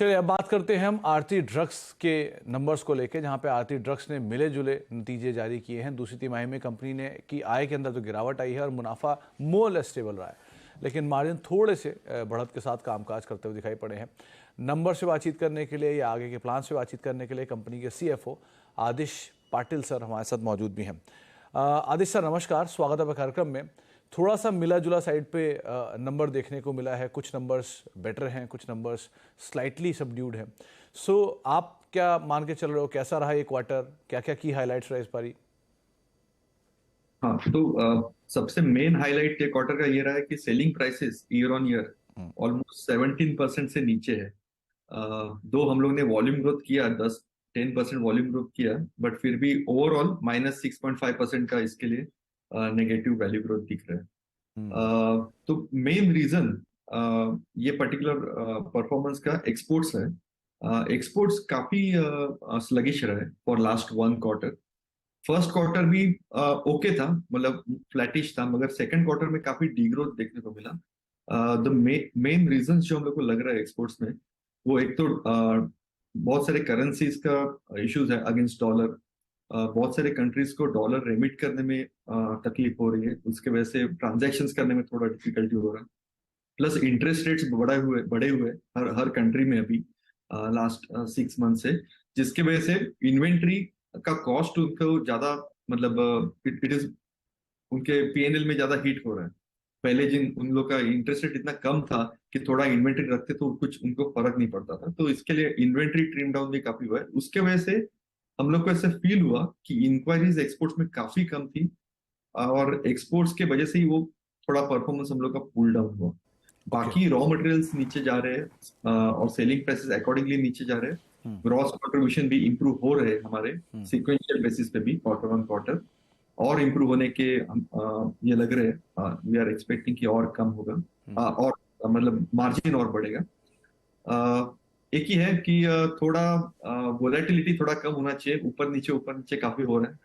चलिए अब बात करते हैं हम आरती ड्रग्स के नंबर्स को लेकर, जहां पे आरती ड्रग्स ने मिले जुले नतीजे जारी किए हैं। दूसरी तिमाही में कंपनी ने की आय के अंदर तो गिरावट आई है और मुनाफा मोर स्टेबल रहा है, लेकिन मार्जिन थोड़े से बढ़त के साथ कामकाज करते हुए दिखाई पड़े हैं। नंबर से बातचीत करने के लिए या आगे के प्लान से बातचीत करने के लिए कंपनी के CFO आदिश पाटिल सर हमारे साथ मौजूद भी हैं। आदिश सर नमस्कार, स्वागत है कार्यक्रम में। थोड़ा सा मिला जुला साइड पे नंबर देखने को मिला है, कुछ नंबर्स बेटर हैं, कुछ नंबर्स स्लाइटली सबड्यूड हैं। सो आप क्या मान के चल रहे हो, कैसा रहा ये क्वार्टर, क्या क्या की हाइलाइट्स रहे इस बारी? हाँ, तो सबसे मेन हाईलाइट ये क्वार्टर का ये रहा है कि selling prices year on year almost 17% से नीचे है। दो हम लोग ने वॉल्यूम ग्रोथ किया, 10-10% वॉल्यूम ग्रोथ किया, बट फिर भी ओवरऑल -6.5% का इसके लिए नेगेटिव वैल्यू ग्रोथ दिख रहा है। तो मेन रीजन ये पर्टिकुलर परफॉर्मेंस का एक्सपोर्ट्स है। एक्सपोर्ट्स काफी स्लगिश रहा है for last 1 quarter. First quarter भी ओके था, मतलब फ्लैटिश था, मगर सेकंड क्वार्टर में काफी डीग्रोथ देखने को मिला। द मेन रीजंस जो हम लोग को लग रहा है एक्सपोर्ट्स में, वो एक तो बहुत सारे करेंसीज का इश्यूज है अगेंस्ट डॉलर। बहुत सारे कंट्रीज को डॉलर रेमिट करने में तकलीफ हो रही है, उसके वजह से ट्रांजैक्शंस करने में थोड़ा डिफिकल्टी हो रहा है। प्लस इंटरेस्ट रेट्स बढ़े हुए हर कंट्री में अभी लास्ट 6 मंथ से, जिसके वजह से इन्वेंट्री का कॉस्ट उनको ज्यादा, मतलब इट इज उनके PNL में ज्यादा हिट हो रहा है। पहले जिन उन लोग का इंटरेस्ट रेट इतना कम था कि थोड़ा इन्वेंट्री रखते तो कुछ उनको फर्क नहीं पड़ता था, तो इसके लिए इन्वेंट्री ट्रिम डाउन भी काफी हुआ है। उसके वजह से हम लोग को ऐसे फील हुआ कि इंक्वायरीज एक्सपोर्ट्स में काफी कम थी, और एक्सपोर्ट्स के वजह से ही वो थोड़ा परफॉर्मेंस हम लोग का पुल डाउन हुआ। बाकी रॉ मटेरियल्स नीचे जा रहे हैं और सेलिंग प्राइसेस अकॉर्डिंगली नीचे जा रहे हैं। ग्रॉस कंट्रीब्यूशन भी इंप्रूव हो रहे हैं हमारे सिक्वेंशियल बेसिस पे भी, क्वार्टर ऑन क्वार्टर और इंप्रूव होने के ये लग रहे हैं। वी आर एक्सपेक्टिंग कि और कम होगा, और मतलब मार्जिन और बढ़ेगा। एक ही है कि थोड़ा वोलेटिलिटी थोड़ा कम होना चाहिए, ऊपर नीचे काफी हो रहा है।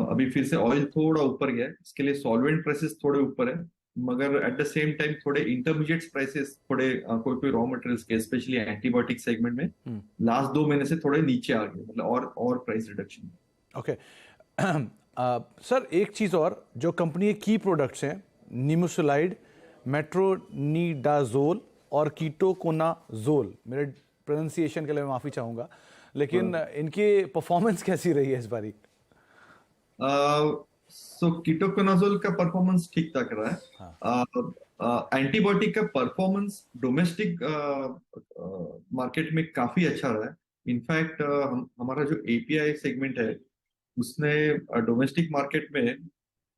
अभी फिर से ऑयल थोड़ा ऊपर गया है, इसके लिए सॉल्वेंट प्राइसेस थोड़े ऊपर है, मगर एट द सेम टाइम थोड़े इंटरमीडिएट प्राइसेस थोड़े कोई कोई रॉ मटेरियल्स के, स्पेशली एंटीबायोटिक सेगमेंट में लास्ट 2 महीने से थोड़े नीचे आ गए, मतलब और प्राइस रिडक्शन। ओके सर, एक चीज़ और, जो कंपनी के की प्रोडक्ट्स हैं निमुसुलाइड, मेट्रोनिडाजोल और कीटोकोनाजोल, मेरे प्रोनाउंसिएशन के लिए मैं माफ़ी चाहूँगा, लेकिन इनकी परफॉर्मेंस कैसी रही है इस बारी? सो कीटोकोनाजोल का परफॉर्मेंस ठीक ठाक रहा है। एंटीबायोटिक का परफॉर्मेंस डोमेस्टिक मार्केट में काफी अच्छा रहा है। इनफैक्ट हमारा जो API सेगमेंट है उसने डोमेस्टिक मार्केट में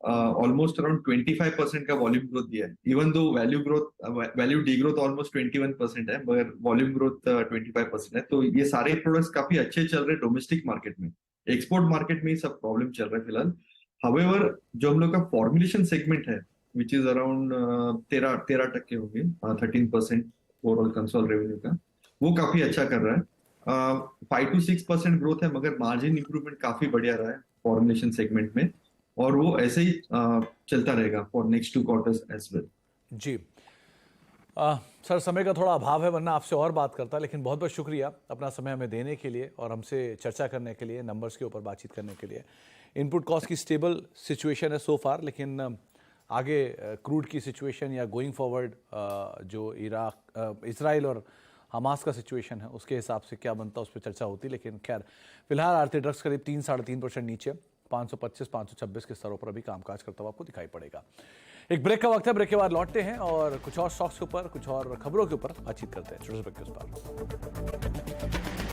ऑलमोस्ट अराउंड 25% का वॉल्यूम ग्रोथ दिया है। Even though value D growth almost 21% है, मगर वॉल्यूम ग्रोथ 25% है। तो ये सारे प्रोडक्ट्स काफी अच्छे चल रहे हैं डोमेस्टिक मार्केट में। एक्सपोर्ट मार्केट में ही सब प्रॉब्लम चल रहा है फिलहाल। हाउएवर जो हम लोग का फॉर्मुलेशन सेगमेंट है, विच इज अराउंड 13% होंगे, 13% ओवरऑल कंसोल रेवेन्यू का, वो काफी अच्छा कर रहा है। 5 to 6% ग्रोथ है, मगर मार्जिन इंप्रूवमेंट काफी बढ़िया रहा है फॉर्मुलेशन सेगमेंट में, और वो ऐसे ही चलता रहेगा for next 2 quarters as well. जी सर, समय का थोड़ा अभाव है, वरना आपसे और बात करता, लेकिन बहुत बहुत शुक्रिया अपना समय हमें देने के लिए और हमसे चर्चा करने के लिए, नंबर्स के ऊपर बातचीत करने के लिए। इनपुट कॉस्ट की स्टेबल सिचुएशन है सो फार, लेकिन आगे क्रूड की सिचुएशन या गोइंग फॉरवर्ड जो इसराइल और हमास का सिचुएशन है उसके हिसाब से क्या बनता है उस पर चर्चा होती, लेकिन खैर फिलहाल आरती ड्रग्स करीब 3-3.5% नीचे 525-526 के स्तरों पर अभी कामकाज करता हुआ आपको दिखाई पड़ेगा। एक ब्रेक का वक्त है, ब्रेक के बाद लौटते हैं और कुछ और स्टॉक्स के ऊपर, कुछ और खबरों के ऊपर बातचीत करते हैं। छोटे से ब्रेक के उस पर।